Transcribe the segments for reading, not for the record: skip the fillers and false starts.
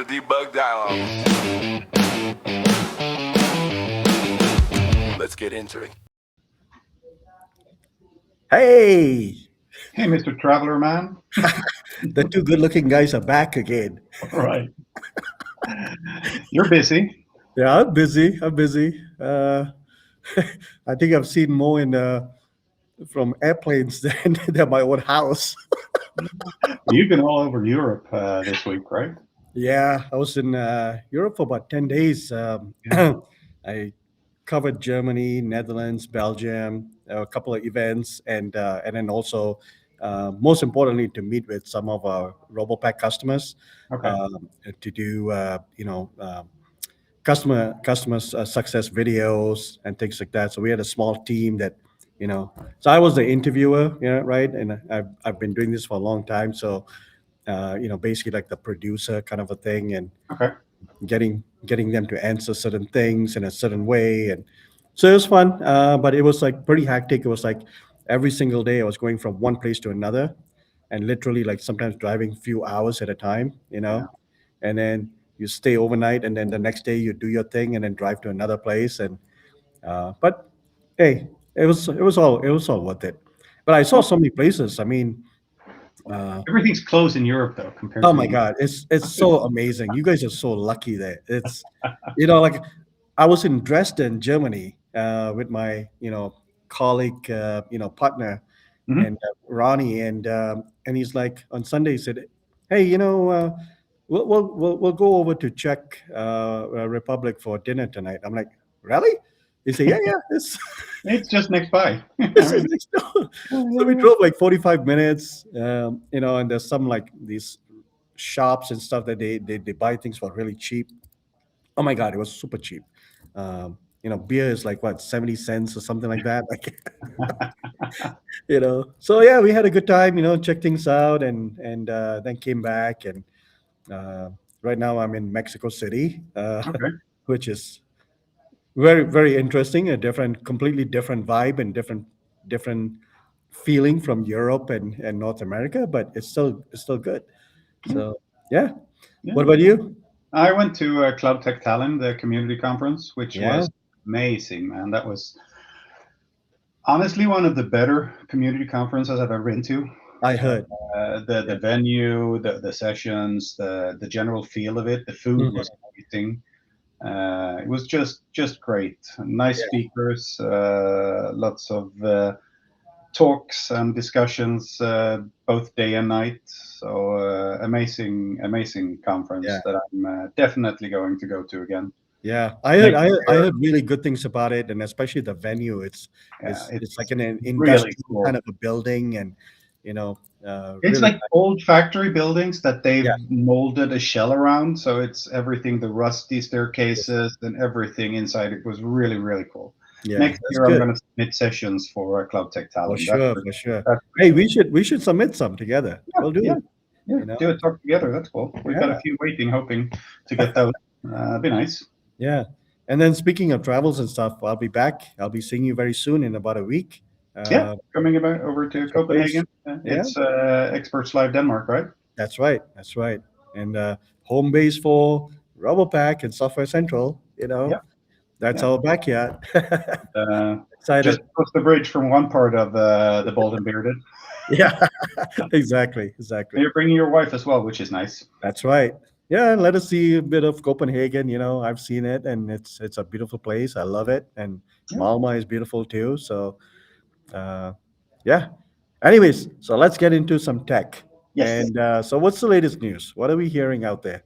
Debugged Dialogs. Let's get into it. Hey, Hey, Mr. Traveler Man. the two good-looking guys are back again. Right. You're busy. Yeah, I'm busy. I think I've seen more from airplanes than my own house. You've been all over Europe this week, right? Yeah, I was in Europe for about 10 days. Yeah. I covered Germany, Netherlands, Belgium, a couple of events, and then also, most importantly, to meet with some of our RoboPack customers Okay. to do, customer success videos and things like that. So we had a small team that, so I was the interviewer, right? And I've been doing this for a long time. So, basically like the producer kind of a thing, and Okay. getting them to answer certain things in a certain way. And so it was fun, but it was like pretty hectic. It was like every single day I was going from one place to another, and literally like sometimes driving a few hours at a time, Yeah. and then you stay overnight, and then the next day you do your thing and then drive to another place. And but hey, it was all worth it. But I saw Well, so many places. I mean, uh, everything's closed in Europe, though, compared oh to my the US. God, it's so amazing. You guys are so lucky there. It's, like I was in Dresden, Germany, with my, colleague, partner, Mhm. and Ronnie, and he's like on Sunday he said, "Hey, we'll go over to Czech Republic for dinner tonight." I'm like, "Really?" He said, "Yeah, yeah, it's It's just next by. this I is mean, next door." yeah, So yeah, we yeah. drove like 45 minutes, and there's some like these shops and stuff that they buy things for really cheap. Oh my God, it was super cheap. Beer is like what, 70 cents or something like that. Like, so yeah, we had a good time, checked things out, and then came back. And uh, right now I'm in Mexico City, Okay. which is very, very interesting, a completely different vibe and different feeling from Europe and North America, but it's still good. Yeah. So yeah. Yeah. What about you? I went to Cloud Tech Talent, the community conference, which Yeah, was amazing, man. That was honestly one of the better community conferences I've ever been to. I heard. The Yeah. venue, the sessions, the general feel of it, the food Mhm. was everything. It was just great. Nice Yeah. speakers, lots of talks and discussions, both day and night. So amazing Yeah. conference that I'm definitely going to go to again Yeah. I heard, next I heard, I year. heard really good things about it, and especially the venue. It's Yeah, it's it's like it's an really industrial kind cool. of a building, and It's really like nice. old factory buildings that they've Yeah. molded a shell around. So it's everything, the rusty Yes. staircases and everything inside. It was really cool. Yeah. Next That's year, I'm good. going to submit sessions for Cloud Tech For Talent. sure. For sure. That's for Hey, sure. we should submit some together. Yeah, We'll do yeah, it. yeah. You know. Do a talk together. That's cool. We've got Yeah. a few waiting, hoping to get those. Be nice. Yeah. And then speaking of travels and stuff, I'll be back. I'll be seeing you very soon in about a week. Yeah, Uh, coming about over to at your place. Copenhagen. Yeah. It's Experts Live Denmark, right? That's right. That's right. And home base for RoboPack and Software Central. Yeah, That's yeah. our backyard. Uh, just Excited. across the bridge from one part of the Bold and Bearded. Yeah, exactly. Exactly. You're bringing your wife as well, which is nice. That's right. Yeah, and let us see a bit of Copenhagen. I've seen it, and it's a beautiful place. I love it, and Yeah. Malmo is beautiful too. So, uh, yeah. Anyways, so let's get into some tech. Yes. And so, what's the latest news? What are we hearing out there?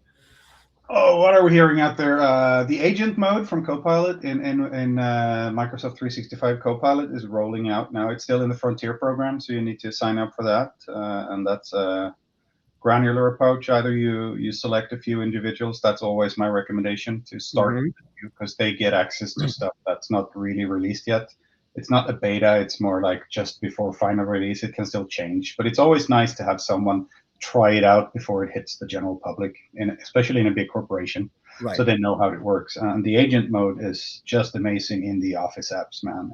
Oh, what are we hearing out there? The agent mode from Copilot in Microsoft 365 Copilot is rolling out now. It's still in the Frontier program, so you need to sign up for that. And that's a granular approach. Either you select a few individuals. That's always my recommendation, to start Hmm. because they get access to stuff that's not really released yet. It's not a beta. It's more like just before final release. It can still change, but it's always nice to have someone try it out before it hits the general public, and especially in a big corporation, Right. so they know how it works. And the agent mode is just amazing in the Office apps, man.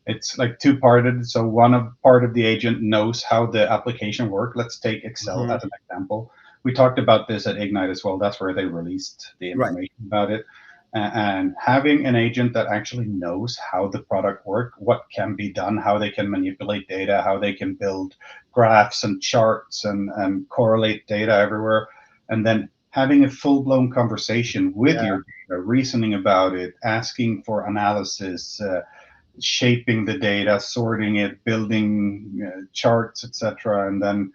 It's like two-parted. So part of the agent knows how the application works. Let's take Excel Hmm. as an example. we talked about this at Ignite as well. That's where they released the Right. information about it. And having an agent that actually knows how the product works, what can be done, how they can manipulate data, how they can build graphs and charts and correlate data everywhere, and then having a full-blown conversation with Yeah. your data, reasoning about it, asking for analysis, shaping the data, sorting it, building charts, etc., and then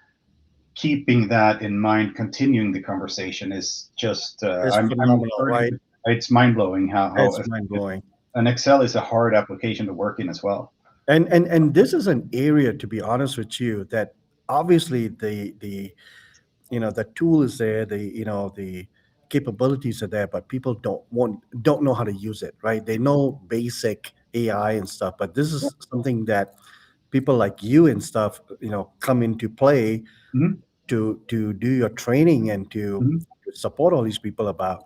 keeping that in mind, continuing the conversation is just It's I'm phenomenal, starting right? to, it's mind blowing how It's mind blowing. and Excel is a hard application to work in as well. And this is an area, to be honest with you, that obviously the the tool is there, the capabilities are there, but people don't know how to use it, right? They know basic AI and stuff, but this is something that people like you and stuff, come into play Mhm, to do your training and mhm. to support all these people about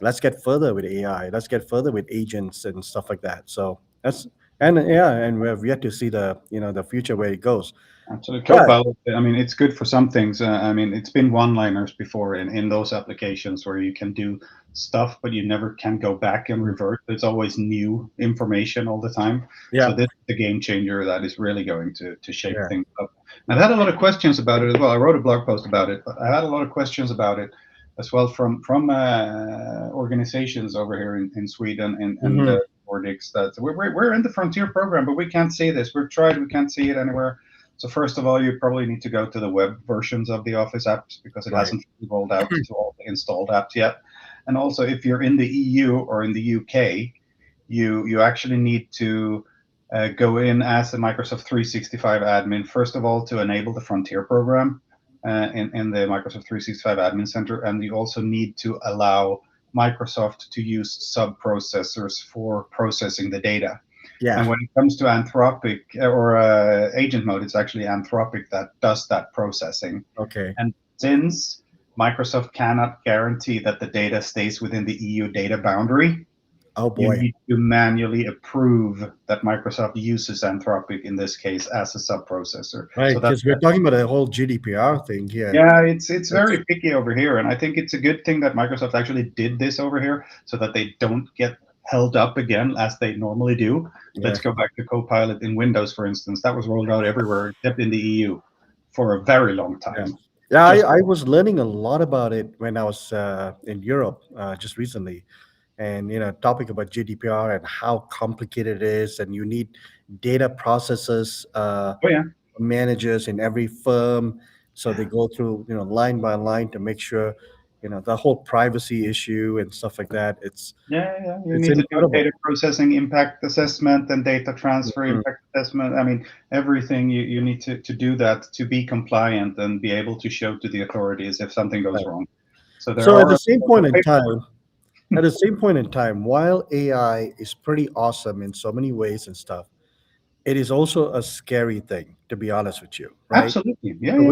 let's get further with AI, let's get further with agents and stuff like that. So that's and yeah, and we have yet to see the future where it goes. Absolutely. But Copilot, I mean, it's good for some things. I mean, it's been one-liners before in those applications where you can do stuff, but you never can go back and revert. There's always new information all the time. yeah, So this is the game changer that is really going to shake yeah. things up. And I've had a lot of questions about it as well. I wrote a blog post about it, but I had a lot of questions about it as well from organizations over here in Sweden and Hmm. Nordics that we're in the frontier program, but we can't see this. We've tried, we can't see it anywhere. So first of all, you probably need to go to the web versions of the Office apps because it Right. hasn't rolled out to all the installed apps yet. And also, if you're in the EU or in the UK, you actually need to go in as a Microsoft 365 admin, first of all, to enable the Frontier program in the Microsoft 365 Admin Center. And you also need to allow Microsoft to use sub-processors for processing the data. And Yeah. when it comes to Anthropic or agent mode, it's actually Anthropic that does that processing. Okay. And since Microsoft cannot guarantee that the data stays within the EU data boundary, Oh you boy. need to manually approve that Microsoft uses Anthropic in this case as a sub-processor. Right, So that's because we're talking about a whole GDPR thing here. yeah, it's It's very picky over here, and I think it's a good thing that Microsoft actually did this over here so that they don't get held up again as they normally do. yeah, Let's go back to Copilot in Windows, for instance. That was rolled out everywhere except in the EU for a very long yeah. time. Yeah, Just I was learning a lot about it when I was in Europe just recently, and topic about GDPR and how complicated it is, and you need data processors, oh yeah, managers in every firm, so they go through line by line to make sure the whole privacy issue and stuff like that. It's yeah. You it's need to do incredible. data processing, impact assessment, and data transfer Mhm. impact assessment. I mean, everything you need to do that to be compliant and be able to show to the authorities if something goes Right. wrong. So there So at are the same point in paperwork. time, while AI is pretty awesome in so many ways and stuff, it is also a scary thing, to be honest with you, right? Absolutely. Yeah, So yeah.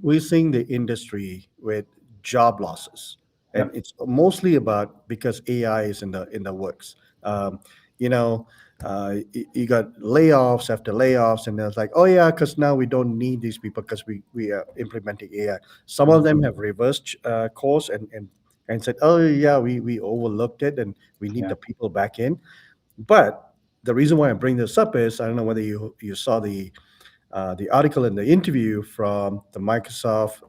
we're seeing the industry with job losses, and Yep. it's mostly about because AI is in the works. Um, you know, you got layoffs after layoffs, and it's like, oh yeah, because now we don't need these people because we are implementing AI. Some of them have reversed course and said, oh yeah, we overlooked it and we need Yeah. the people back in. But the reason why I bring this up is I don't know whether you saw the article and the interview from the Microsoft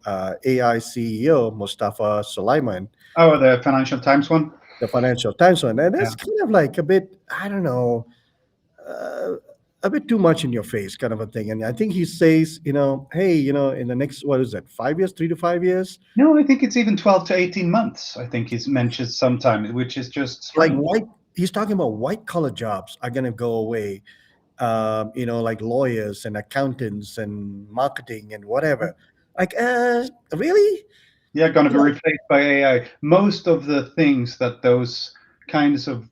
AI CEO Mustafa Sulaiman, Oh, the Financial Times one? the Financial Times one, and Yeah. that's kind of like a bit, I don't know, uh, a bit too much in your face, kind of a thing. And I think he says, hey, in the next, what is that, 5 years, 3 to 5 years, No, I think it's even 12 to 18 months, I think he's mentioned sometime, which is just like strange. white, he's talking about white collar jobs are going to go away, like lawyers and accountants and marketing and whatever. Like, really? Yeah, going to be You know, replaced by AI. Most of the things that those kinds of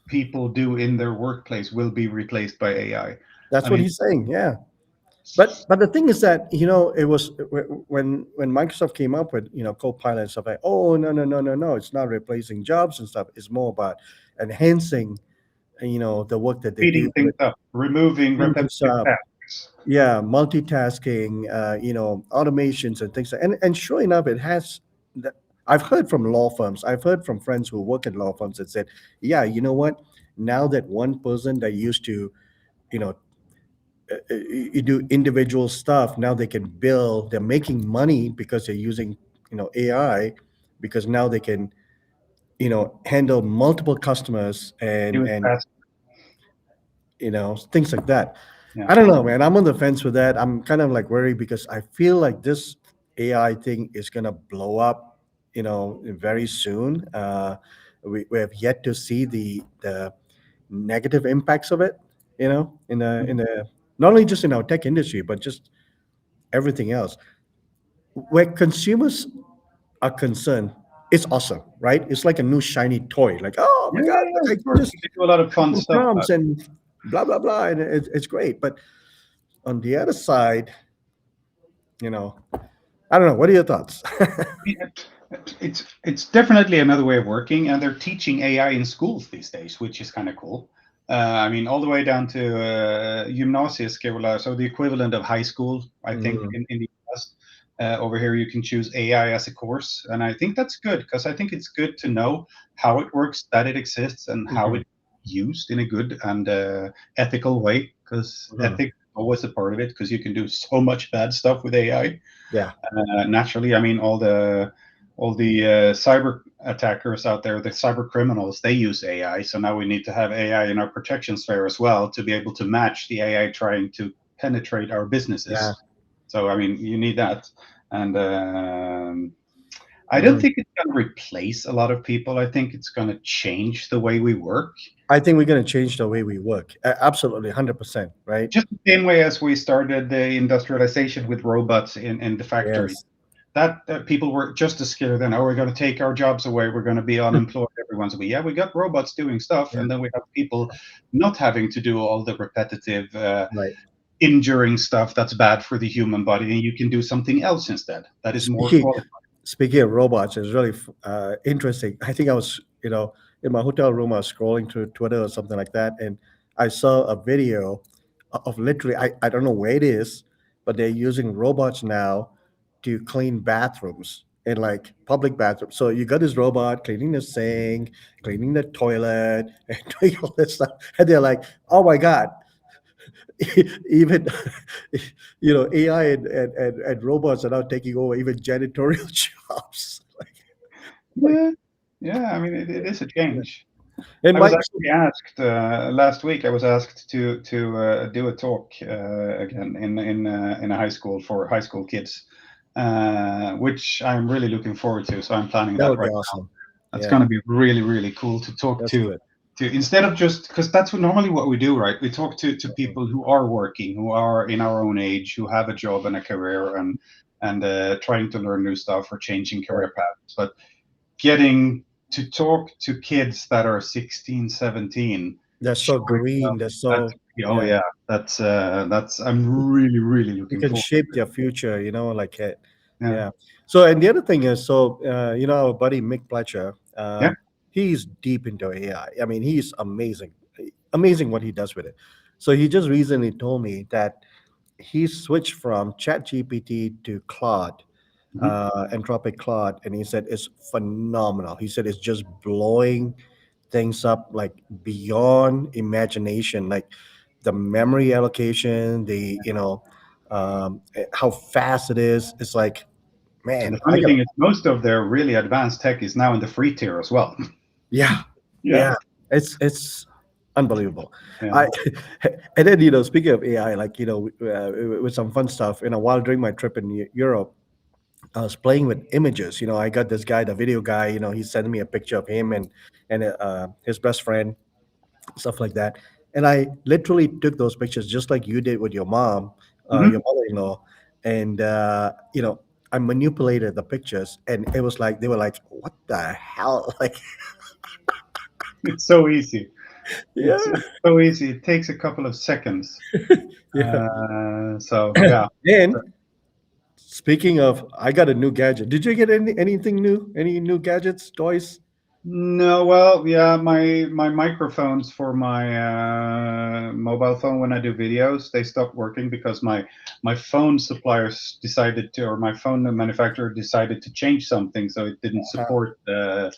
people do in their workplace will be replaced by AI. that's I what mean, he's saying. Yeah. But the thing is that it was when Microsoft came up with Copilot and stuff like, oh, no, no, no, no, no, it's not replacing jobs and stuff. It's more about enhancing the work that they do speeding things with up, removing doing things repetitive tasks. yeah, multitasking, automations and things. And sure enough, it has. That, I've heard from law firms. I've heard from friends who work in law firms that said, yeah, you know what? Now that one person that used to, you know, you do individual stuff, now they can bill. They're making money because they're using, AI, because now they can, handle multiple customers Do and it and fast. things like that. Yeah. I don't know, man. I'm on the fence with that. I'm kind of like worried because I feel like this AI thing is gonna blow up, very soon. We have yet to see the negative impacts of it, in the not only just in our tech industry, but just everything else. Where consumers are concerned, it's awesome, right? It's like a new shiny toy. Like, oh my Yeah, god, yeah, yeah, look, I of can course. just You can do a lot of fun couple of stuff. prompts and blah blah blah, and it's great. But on the other side, you know, I don't know. What are your thoughts? It's definitely another way of working, and they're teaching AI in schools these days, which is kind of cool. I mean, all the way down to gymnasieskola, so the equivalent of high school, I think, Mm, in the US. Over here, you can choose AI as a course, and I think that's good because I think it's good to know how it works, that it exists, and how mhm, it's used in a good and ethical way. Because mhm. ethics is always a part of it, because you can do so much bad stuff with AI. Yeah, Naturally, I mean, all the cyber attackers out there, the cyber criminals, they use AI. So now we need to have AI in our protection sphere as well to be able to match the AI trying to penetrate our yeah. businesses. So I mean, you need that, and I don't Mhm. think it's going to replace a lot of people. I think it's going to change the way we work. I think we're going to change the way we work. Absolutely, 100%. Right? Just the same way as we started the industrialization with robots in the factory. Yes. That people were just as scared then. Oh, we're going to take our jobs away. We're going to be unemployed. Everyone's going to be, yeah, we got robots doing stuff. Yeah. And then we have people not having to do all the repetitive, Right. injuring stuff that's bad for the human body. And you can do something else instead that is more Speaking qualified. speaking of robots, it's really interesting. I think I was, in my hotel room, I was scrolling through Twitter or something like that, and I saw a video of literally, I don't know where it is, but they're using robots now to clean bathrooms in like public bathrooms. So you got this robot cleaning the sink, cleaning the toilet, and doing all this stuff, and they're like, "Oh my god!" Even AI and robots are now taking over even janitorial jobs. Like, Yeah. Yeah. I mean, it is a yeah. change. And I was Mike, actually asked last week. I was asked to do a talk again in a high school for high school kids, which I'm really looking forward to. So I'm planning that that would be right. awesome. That's Yeah, going to be really, really cool to talk that's good. to instead of just, because that's normally what we do, right? We talk to people who are working, who are in our own age, who have a job and a career, and trying to learn new stuff or changing Right. career paths. But getting to talk to kids that are 16, 17, They're so showing green. them They're that, so, oh yeah. yeah, that's I'm really, really You looking can forward shape to their future. Like it. it. Yeah. So, and the other thing is, so our buddy Mick Pletcher, Yeah, he's deep into AI. I mean, he's amazing, amazing what he does with it. So he just recently told me that he switched from ChatGPT to Claude, yeah. Mhm. Anthropic Claude, and he said it's phenomenal. He said it's just blowing things up like beyond imagination, like the memory allocation, how fast it is. It's like, And the man, I funny gotta, thing is, most of their really advanced tech is now in the free tier as well. yeah, Yeah, yeah, it's unbelievable. yeah. I and then speaking of AI, like with some fun stuff. While during my trip in Europe, I was playing with images. I got this guy, the video guy. He sent me a picture of him and his best friend, stuff like that. And I literally took those pictures just like you did with your mom, Mhm. your mother-in-law, and I manipulated the pictures, and it was like they were like, "What the hell?" Like, It's so easy. yeah, It's so easy. It takes a couple of seconds. yeah. So yeah. And speaking of, I got a new gadget. Did you get anything new? Any new gadgets, toys? No, well, yeah, my microphones for my mobile phone when I do videos, they stopped working because my phone suppliers decided to, or my phone manufacturer decided to change something, so it didn't support the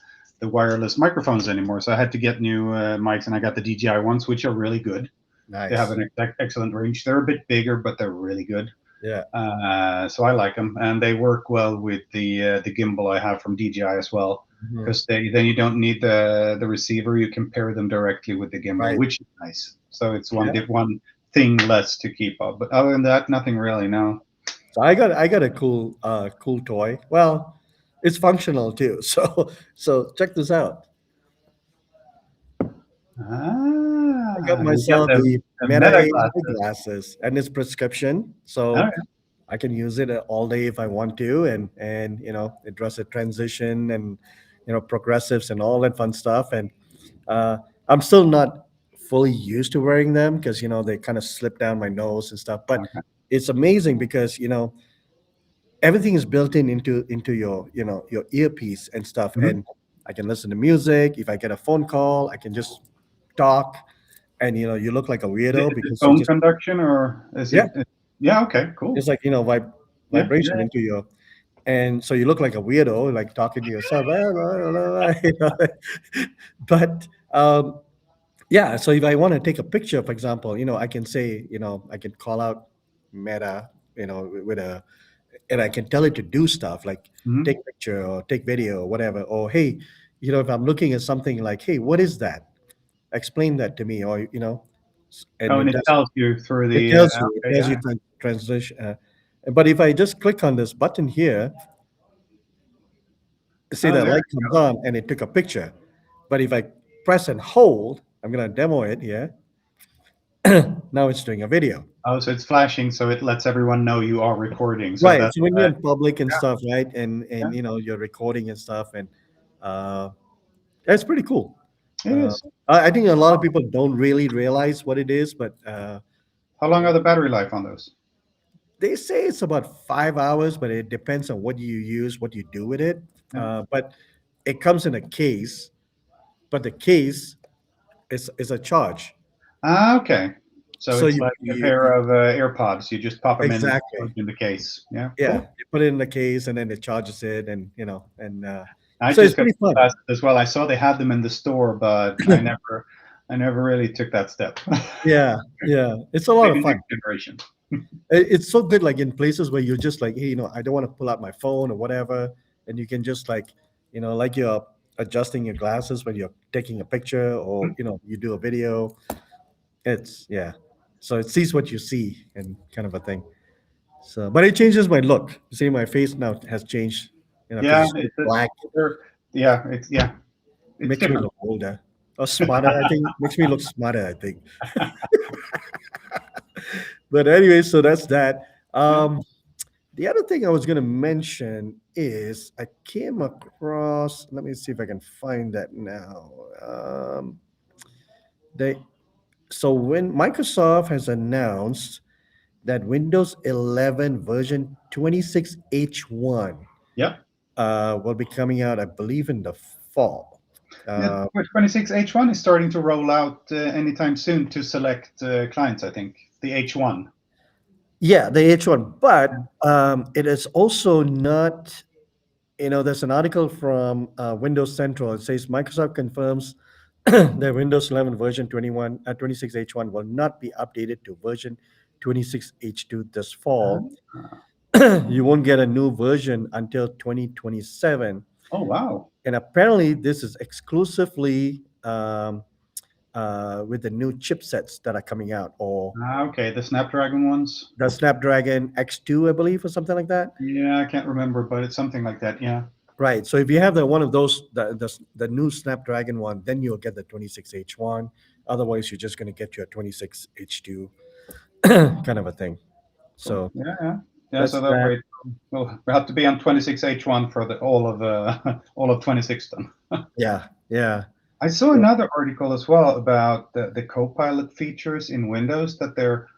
wireless microphones anymore. So I had to get new mics, and I got the DJI ones, which are really good. They have Nice. an excellent range. They're a bit bigger, but they're really good. Yeah. So I like them, and they work well with the gimbal I have from DJI as well, Mhm. because then you don't need the receiver. You can pair them directly with the gimbal, Right. which is nice. So it's Yeah. one thing less to keep up. But other than that, nothing really. No. So I got a cool toy. Well, it's functional too. So check this out. I got You got myself the the Meta Meta AI glasses. glasses, and it's prescription, Oh, so yeah. I can use it all day if I want to, and it does a transition and progressives and all that fun stuff. And uh, I'm still not fully used to wearing them because they kind of slip down my nose and stuff. But Okay. it's amazing because everything is built into your your earpiece and stuff, Mhm. and I can listen to music. If I get a phone call, I can just talk, and you look like a weirdo Is it because you bone just conduction or is yeah, it? Yeah. Okay. Cool. it's like Yeah. vibration Yeah. into your, and so you look like a weirdo, like talking to yourself. You know. But yeah, so if I want to take a picture, for example, I can say, I can call out Meta, with a, and I can tell it to do stuff like Mhm. take picture or take video or whatever. Or hey, if I'm looking at something like, hey, what is that? Explain that to me, or and Oh, and it it does. tells you through It the. tells you. It Okay. tells you Yeah. translation. But if I just click on this button here, see Oh, that there light you comes go. on and it took a picture. But if I press and hold, I'm gonna demo it here. Now it's doing a video. Oh, so it's flashing, so it lets everyone know you are recording. So Right. that, So when you're in public and yeah, stuff, right, and yeah, you're recording and stuff, and uh, it's pretty cool. it Uh, is. I think a lot of people don't really realize what it is, but How long are the battery life on those? they say it's about 5 hours, but it depends on what you use, what you do with it. Yeah. But it comes in a case, but the case is a charge. Ah, okay. So So it's like a pair of AirPods. You just pop them in and put exactly, them in the case. Yeah, yeah, cool. you put it in the case and then it charges it, and I so it's just got pretty fun. glasses as well. I saw they had them in the store, but I never really took that step. Yeah, yeah, it's a lot of Maybe fun. next generation. It's so good, like in places where you're just like, hey, I don't want to pull out my phone or whatever, and you can just like, like you're adjusting your glasses when you're taking a picture, or you do a video. It's yeah, so it sees what you see and kind of a thing. So, but it changes my look. You see, my face now has changed, because Yeah, it's so black. yeah, it's Makes me different. look older or smarter. I think makes me look smarter. I think. But anyway, so that's that. Yeah, The other thing I was going to mention is I came across. Let me see if I can find that now. They so when Microsoft has announced that Windows 11 version 26H1 yeah. will be coming out, I believe, in the fall. Yeah, Uh, 26H1 is starting to roll out anytime soon to select clients, I think. The H1. yeah, the H1, but it is also not. There's an article from Windows Central. It says Microsoft confirms that Windows 11 version 26H1 will not be updated to version 26H2 this fall. Ah. You won't get a new version until 2027. Oh, wow. And apparently, this is exclusively with the new chipsets that are coming out, or Ah, okay, the Snapdragon ones. the Snapdragon X2, I believe, or something like that. Yeah, I can't remember, but it's something like that. Yeah. Right. So if you have the one of those, the new Snapdragon one, then you'll get the 26H1. Otherwise, you're just going to get your 26H2 kind of a thing. Cool. So Yeah, yeah. Yeah, so that's they'll that. wait. We'll have to be on 26H1 for the all of all of 26 then. Yeah. Yeah. I saw So, another article as well about the Copilot features in Windows that they're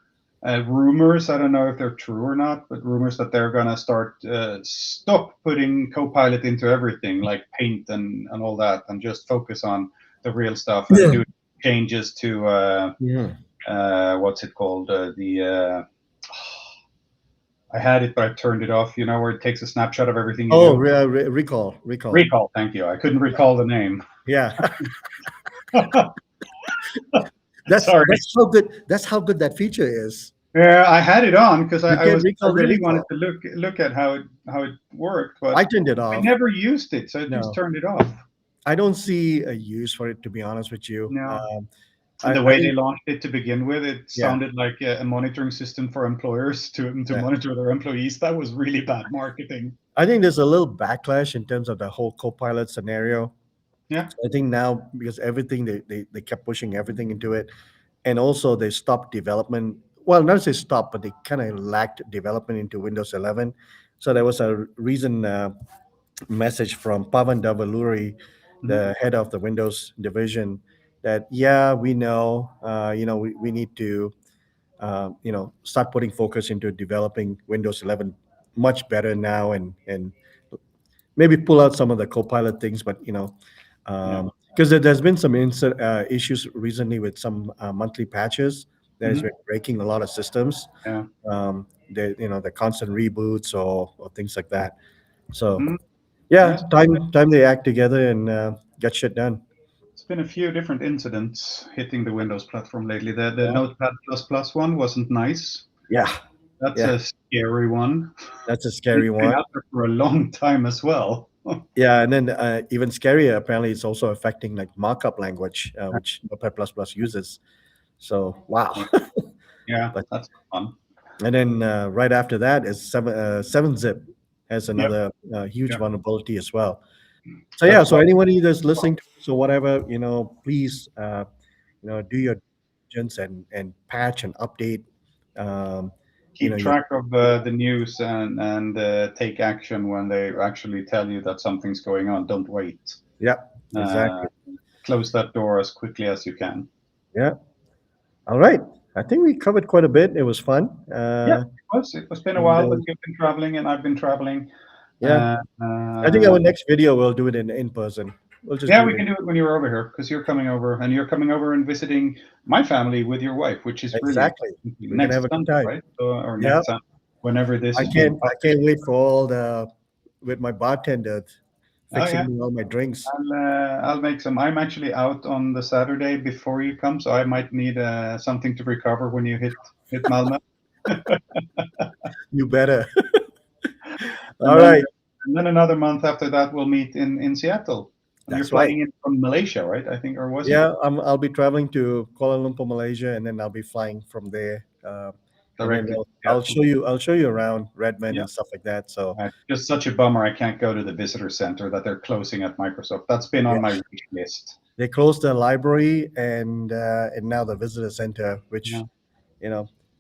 rumors. I don't know if they're true or not, but rumors that they're gonna stop putting Copilot into everything like Paint and all that, and just focus on the real stuff and do changes to what's it called? I had it, but I turned it off. You know, where it takes a snapshot of everything you Oh, do. recall. Recall. Thank you. I couldn't recall the name. Yeah. That's Sorry. how good. That's how good that feature is. Yeah, I had it on because I recall the really recall. wanted to look at how it worked, but I turned it I off. never used it, so I just turned it off. I don't see a use for it, to be honest with you. No. And the way they launched it to begin with, it sounded like a monitoring system for employers to monitor their employees. That was really bad marketing. I think there's a little backlash in terms of the whole Copilot scenario. Yeah. I think now, because everything they kept pushing everything into it, and also they stopped development. Well, not to say stop, but they kind of lacked development into Windows 11. So there was a recent message from Pavan Davaluri, the head of the Windows division, that we know, we need to, start putting focus into developing Windows 11 much better now, and maybe pull out some of the Copilot things, but because there's been some issues recently with some monthly patches that has been breaking a lot of systems. Yeah. The constant reboots or things like that. So Yes. time they act together and get shit done. It's been a few different incidents hitting the Windows platform lately. The Notepad++ one wasn't nice. Yeah. That's a scary one. That's a scary It's one. been out there for a long time as well. Yeah, and then even scarier, apparently, it's also affecting like markup language, which Notepad++ uses. So wow. Yeah, that's fun. And then right after that is 7-zip has another huge vulnerability as well. So so anybody that's listening to this or whatever, please do your diligence and patch and update. Keep track of the news and take action when they actually tell you that something's going on. Don't wait. Yeah, exactly. Close that door as quickly as you can. Yeah. All right. I think we covered quite a bit. It was fun. It's been a while, but you've been traveling and I've been traveling. Yeah. I think our next video we'll do it in person. We can do it when you're over here, because you're coming over and visiting my family with your wife, which is exactly really next Sunday, right? Or next Sunday, whenever this. I can't wait for all with my bartender fixing me all my drinks. I'll make some. I'm actually out on the Saturday before you come, so I might need something to recover when you hit Malmö. You better. All right. And then another month after that, we'll meet in Seattle. You're flying in from Malaysia, right? I think, or was it? Yeah, I'll be traveling to Kuala Lumpur, Malaysia, and then I'll be flying from there. Directly. I'll show you around Redmond and stuff like that. So just such a bummer I can't go to the visitor center that they're closing at Microsoft. That's been on my wish list. They closed the library and now the visitor center, which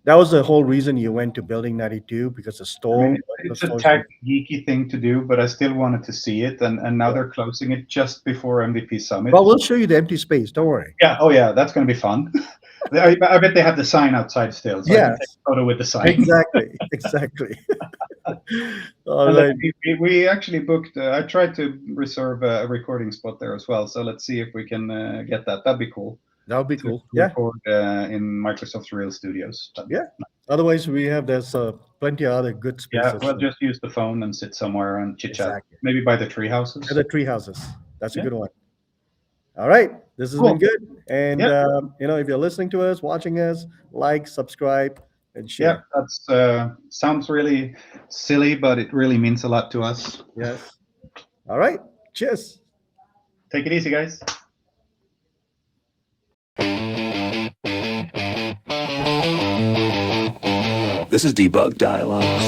that was the whole reason you went to Building 92, because the store. I mean, it's a tech geeky thing to do, but I still wanted to see it, and now they're closing it just before MVP Summit. Well, we'll show you the empty space. Don't worry. Yeah. Oh, yeah. That's going to be fun. I bet they have the sign outside still. So I can take a photo with the sign. Exactly. All right. We actually booked. I tried to reserve a recording spot there as well. So let's see if we can get that. That'd be cool. That would be cool. Record in Microsoft's Real Studios. Otherwise, there's plenty of other good spaces. Yeah, we'll just use the phone and sit somewhere and chit chat. Maybe by the tree houses. The tree houses. That's a good one. All right, this has been good. And if you're listening to us, watching us, like, subscribe, and share. Yeah, that's sounds really silly, but it really means a lot to us. Yes. All right. Cheers. Take it easy, guys. This is Debugged Dialogs.